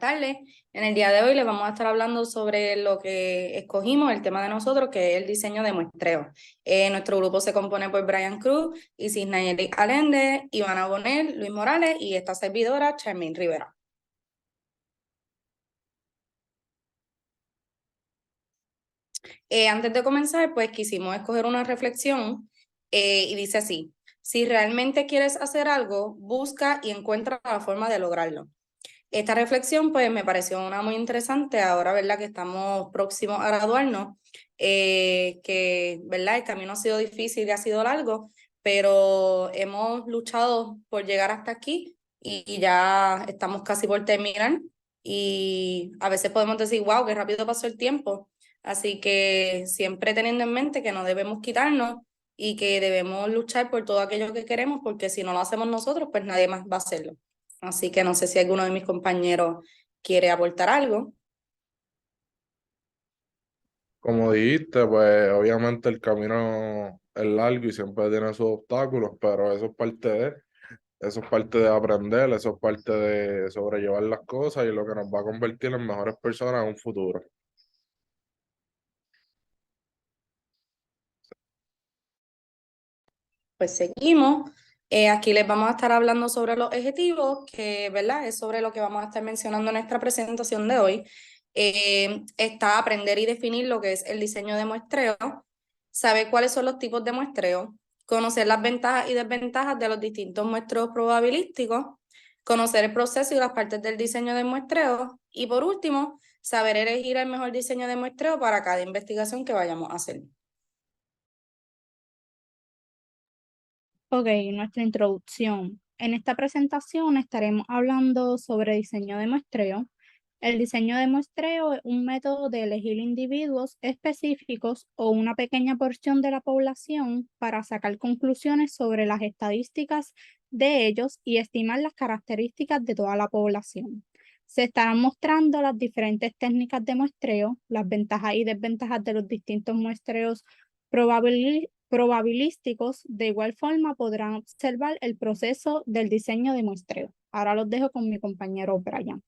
tardes. En el día de hoy les vamos a estar hablando sobre lo que escogimos, el tema de nosotros, que es el diseño de muestreo. Nuestro grupo se compone por Brian Cruz, Isis Nayeli Allende, Ivana Bonel, Luis Morales y esta servidora, Charmaine Rivera. Antes de comenzar, pues quisimos escoger una reflexión y dice así: si realmente quieres hacer algo, busca y encuentra la forma de lograrlo. Esta reflexión, pues, me pareció una muy interesante ahora, ¿verdad? Que estamos próximos a graduarnos, que, ¿verdad? El camino ha sido difícil y ha sido largo, pero hemos luchado por llegar hasta aquí y ya estamos casi por terminar. Y a veces podemos decir, wow, qué rápido pasó el tiempo. Así que siempre teniendo en mente que no debemos quitarnos y que debemos luchar por todo aquello que queremos, porque si no lo hacemos nosotros, pues nadie más va a hacerlo. Así que no sé si alguno de mis compañeros quiere aportar algo. Como dijiste, pues obviamente el camino es largo y siempre tiene sus obstáculos, pero eso es parte de aprender, eso es parte de sobrellevar las cosas y lo que nos va a convertir en mejores personas en un futuro. Pues seguimos. Aquí les vamos a estar hablando sobre los objetivos, que, ¿verdad? Es sobre lo que vamos a estar mencionando en nuestra presentación de hoy. Está aprender y definir lo que es el diseño de muestreo, saber cuáles son los tipos de muestreo, conocer las ventajas y desventajas de los distintos muestreos probabilísticos, conocer el proceso y las partes del diseño de muestreo y, por último, saber elegir el mejor diseño de muestreo para cada investigación que vayamos a hacer. Ok, nuestra introducción. En esta presentación estaremos hablando sobre diseño de muestreo. El diseño de muestreo es un método de elegir individuos específicos o una pequeña porción de la población para sacar conclusiones sobre las estadísticas de ellos y estimar las características de toda la población. Se estarán mostrando las diferentes técnicas de muestreo, las ventajas y desventajas de los distintos muestreos probabilísticos. De igual forma podrán observar el proceso del diseño de muestreo. Ahora los dejo con mi compañero Brian.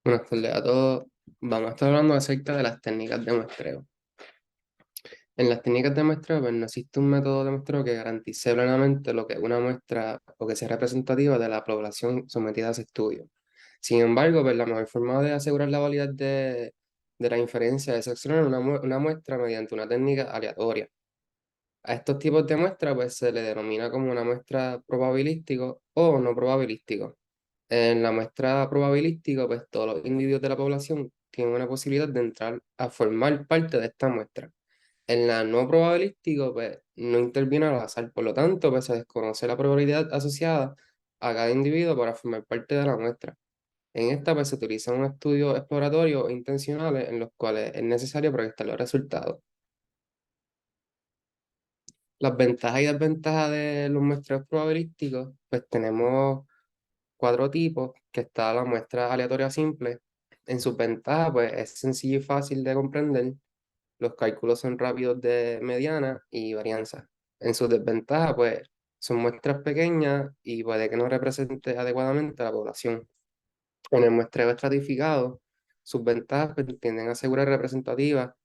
Buenas tardes a todos. Vamos a estar hablando acerca de las técnicas de muestreo. En las técnicas de muestreo, pues no existe un método de muestreo que garantice plenamente lo que es una muestra o que sea representativa de la población sometida a ese estudio. Sin embargo, pues la mejor forma de asegurar la validez de la inferencia es seleccionar una muestra mediante una técnica aleatoria. A estos tipos de muestras pues, se le denomina como una muestra probabilístico o no probabilístico. En la muestra probabilístico, pues todos los individuos de la población tienen una posibilidad de entrar a formar parte de esta muestra. En la no probabilístico, pues no interviene al azar, por lo tanto, pues se desconoce la probabilidad asociada a cada individuo para formar parte de la muestra. En esta, pues se utiliza un estudio exploratorio e intencionales en los cuales es necesario proyectar los resultados. Las ventajas y desventajas de los muestreos probabilísticos, pues tenemos 4 tipos, que está la muestra aleatoria simple. En sus ventajas, pues es sencillo y fácil de comprender. Los cálculos son rápidos de mediana y varianza. En sus desventajas, pues son muestras pequeñas y puede que no represente adecuadamente a la población. En el muestreo estratificado, sus ventajas pues, tienden a asegurar representatividad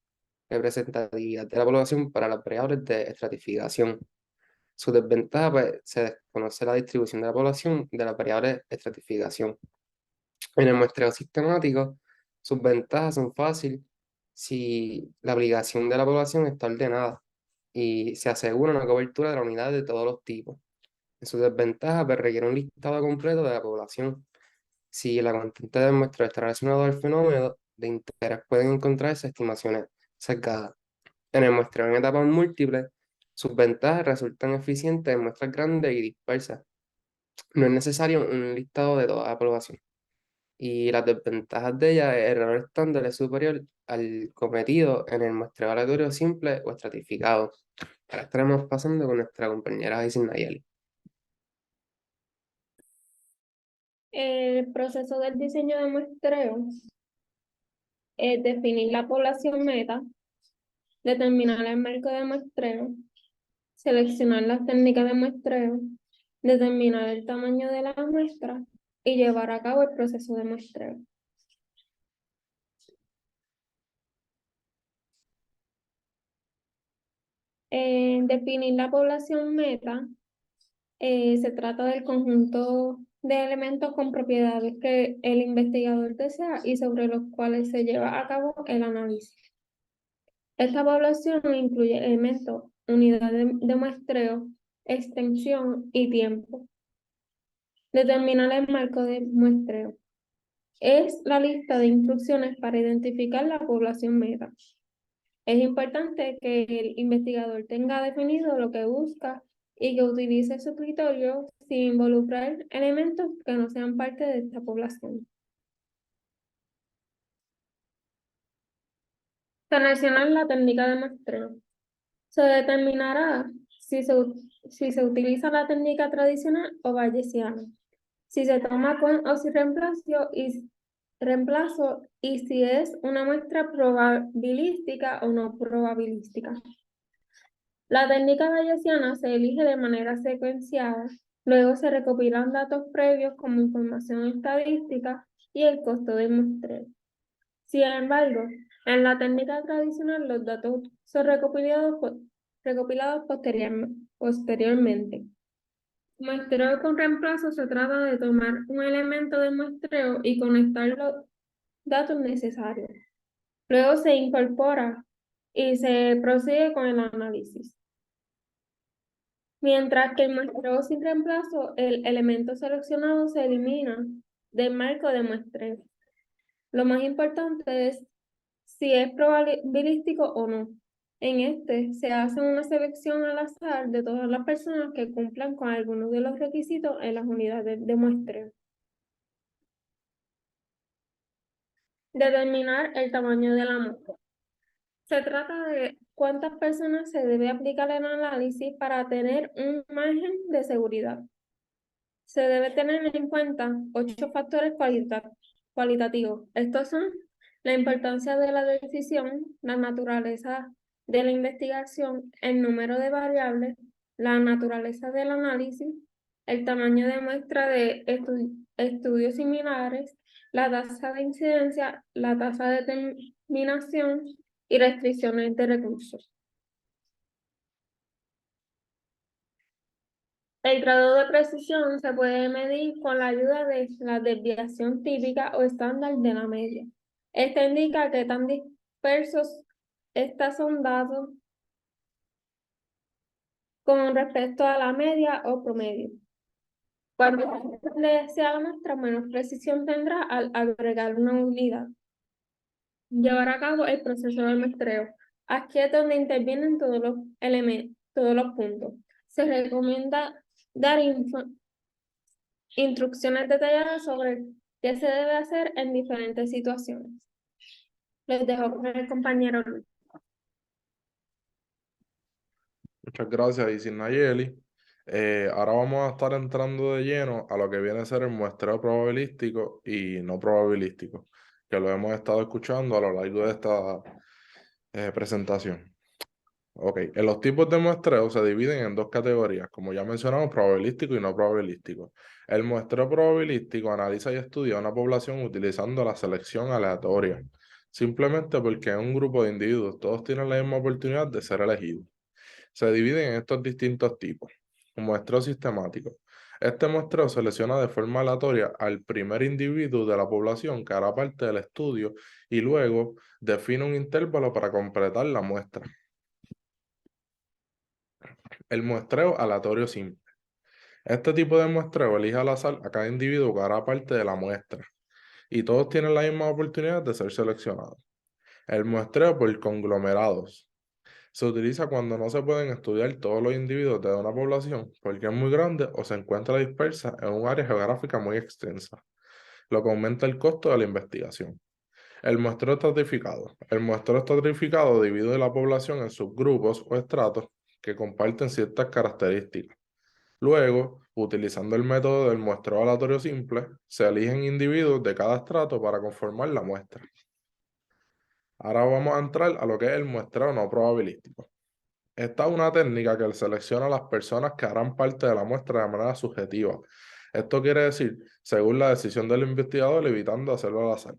de la población para las variables de estratificación. Su desventaja, pues, se desconoce la distribución de la población de las variables de estratificación. En el muestreo sistemático, sus ventajas son fáciles si la obligación de la población está ordenada y se asegura una cobertura de la unidad de todos los tipos. En sus desventajas, pues, requiere un listado completo de la población. Si la constante del muestreo está relacionada al fenómeno de interés, pueden encontrarse estimaciones sesgadas. En el muestreo en etapas múltiples, sus ventajas resultan eficientes en muestras grandes y dispersas. No es necesario un listado de toda la población. Y las desventajas de ella, el error estándar es superior al cometido en el muestreo aleatorio simple o estratificado. Ahora estaremos pasando con nuestra compañera Isis Nayeli. El proceso del diseño de muestreo es definir la población meta, determinar el marco de muestreo, seleccionar las técnicas de muestreo, determinar el tamaño de la muestra y llevar a cabo el proceso de muestreo. Definir la población meta se trata del conjunto de elementos con propiedades que el investigador desea y sobre los cuales se lleva a cabo el análisis. Esta población incluye elementos, unidades de muestreo, extensión y tiempo. Determinar el marco de muestreo. Es la lista de instrucciones para identificar la población meta. Es importante que el investigador tenga definido lo que busca y que utilice su criterio sin involucrar elementos que no sean parte de esta población. Seleccionar la técnica de muestreo. Se determinará si se utiliza la técnica tradicional o bayesiana, si se toma con o sin reemplazo y si es una muestra probabilística o no probabilística. La técnica bayesiana se elige de manera secuenciada, luego se recopilan datos previos como información estadística y el costo del muestreo. Sin embargo, en la técnica tradicional los datos son recopilados posteriormente. Muestreo con reemplazo se trata de tomar un elemento de muestreo y conectar los datos necesarios. Luego se incorpora y se procede con el análisis. Mientras que el muestreo sin reemplazo, el elemento seleccionado se elimina del marco de muestreo. Lo más importante es si es probabilístico o no. En este se hace una selección al azar de todas las personas que cumplan con algunos de los requisitos en las unidades de muestreo. Determinar el tamaño de la muestra. Se trata de cuántas personas se debe aplicar el análisis para tener un margen de seguridad. Se debe tener en cuenta 8 factores cualitativos. Estos son la importancia de la decisión, la naturaleza de la investigación, el número de variables, la naturaleza del análisis, el tamaño de muestra de estudios similares, la tasa de incidencia, la tasa de determinación y restricciones de recursos. El grado de precisión se puede medir con la ayuda de la desviación típica o estándar de la media. Esta indica qué tan dispersos estos son datos con respecto a la media o promedio. Cuanto más grande sea la muestra, menos precisión tendrá al agregar una unidad. Llevar a cabo el proceso de muestreo. Aquí es donde intervienen todos los elementos, todos los puntos. Se recomienda dar instrucciones detalladas sobre qué se debe hacer en diferentes situaciones. Les dejo con el compañero Luis. Muchas gracias, Isis Nayeli. Ahora vamos a estar entrando de lleno a lo que viene a ser el muestreo probabilístico y no probabilístico, que lo hemos estado escuchando a lo largo de esta presentación. Ok, en los tipos de muestreo se dividen en dos categorías, como ya mencionamos, probabilístico y no probabilístico. El muestreo probabilístico analiza y estudia una población utilizando la selección aleatoria, simplemente porque en un grupo de individuos todos tienen la misma oportunidad de ser elegidos. Se dividen en estos distintos tipos. Muestreo sistemático. Este muestreo selecciona de forma aleatoria al primer individuo de la población que hará parte del estudio y luego define un intervalo para completar la muestra. El muestreo aleatorio simple. Este tipo de muestreo elige al azar a cada individuo que hará parte de la muestra y todos tienen la misma oportunidad de ser seleccionados. El muestreo por conglomerados. Se utiliza cuando no se pueden estudiar todos los individuos de una población porque es muy grande o se encuentra dispersa en un área geográfica muy extensa, lo que aumenta el costo de la investigación. El muestreo estratificado. El muestreo estratificado divide la población en subgrupos o estratos que comparten ciertas características. Luego, utilizando el método del muestreo aleatorio simple, se eligen individuos de cada estrato para conformar la muestra. Ahora vamos a entrar a lo que es el muestreo no probabilístico. Esta es una técnica que selecciona a las personas que harán parte de la muestra de manera subjetiva. Esto quiere decir, según la decisión del investigador, evitando hacerlo al azar.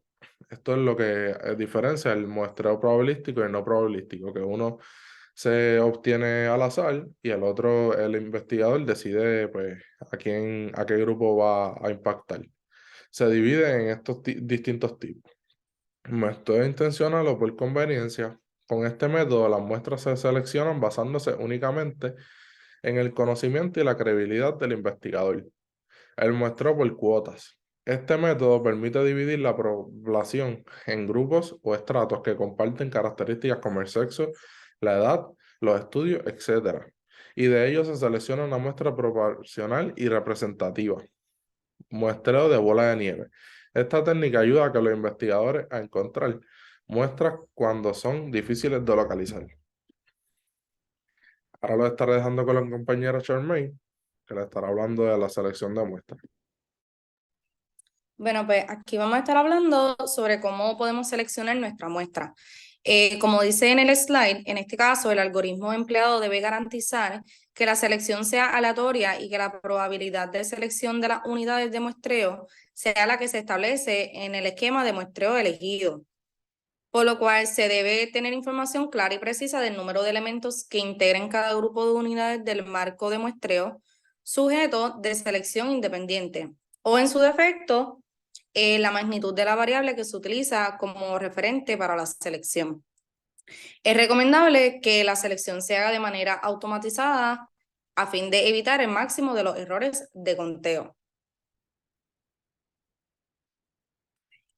Esto es lo que diferencia el muestreo probabilístico y el no probabilístico, que uno se obtiene al azar y el otro, el investigador, decide pues, a qué grupo va a impactar. Se divide en estos distintos tipos. Muestreo intencional o por conveniencia. Con este método, las muestras se seleccionan basándose únicamente en el conocimiento y la credibilidad del investigador. El muestreo por cuotas. Este método permite dividir la población en grupos o estratos que comparten características como el sexo, la edad, los estudios, etc. Y de ellos se selecciona una muestra proporcional y representativa. Muestreo de bola de nieve. Esta técnica ayuda a que los investigadores a encontrar muestras cuando son difíciles de localizar. Ahora lo estaré dejando con la compañera Charmaine, que le estará hablando de la selección de muestras. Bueno, pues aquí vamos a estar hablando sobre cómo podemos seleccionar nuestra muestra. Como dice en el slide, en este caso el algoritmo empleado debe garantizar que la selección sea aleatoria y que la probabilidad de selección de las unidades de muestreo sea la que se establece en el esquema de muestreo elegido. Por lo cual se debe tener información clara y precisa del número de elementos que integren cada grupo de unidades del marco de muestreo sujeto de selección independiente, o en su defecto, la magnitud de la variable que se utiliza como referente para la selección. Es recomendable que la selección se haga de manera automatizada a fin de evitar el máximo de los errores de conteo.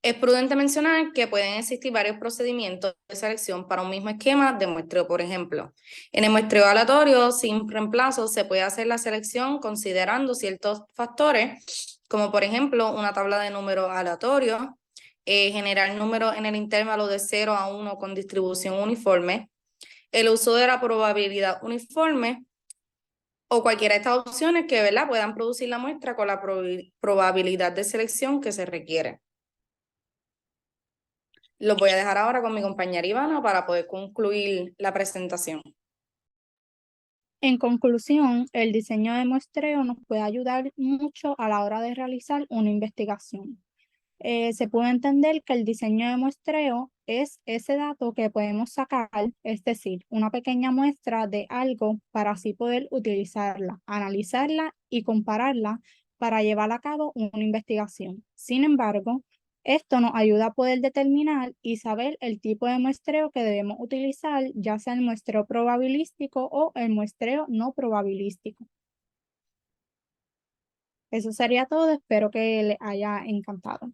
Es prudente mencionar que pueden existir varios procedimientos de selección para un mismo esquema de muestreo. Por ejemplo, en el muestreo aleatorio sin reemplazo se puede hacer la selección considerando ciertos factores, como por ejemplo una tabla de números aleatorios, generar números en el intervalo de 0 a 1 con distribución uniforme, el uso de la probabilidad uniforme o cualquiera de estas opciones que, ¿verdad?, puedan producir la muestra con la probabilidad de selección que se requiere. Lo voy a dejar ahora con mi compañera Ivana para poder concluir la presentación. En conclusión, el diseño de muestreo nos puede ayudar mucho a la hora de realizar una investigación. Se puede entender que el diseño de muestreo es ese dato que podemos sacar, es decir, una pequeña muestra de algo para así poder utilizarla, analizarla y compararla para llevar a cabo una investigación. Sin embargo, esto nos ayuda a poder determinar y saber el tipo de muestreo que debemos utilizar, ya sea el muestreo probabilístico o el muestreo no probabilístico. Eso sería todo, espero que les haya encantado.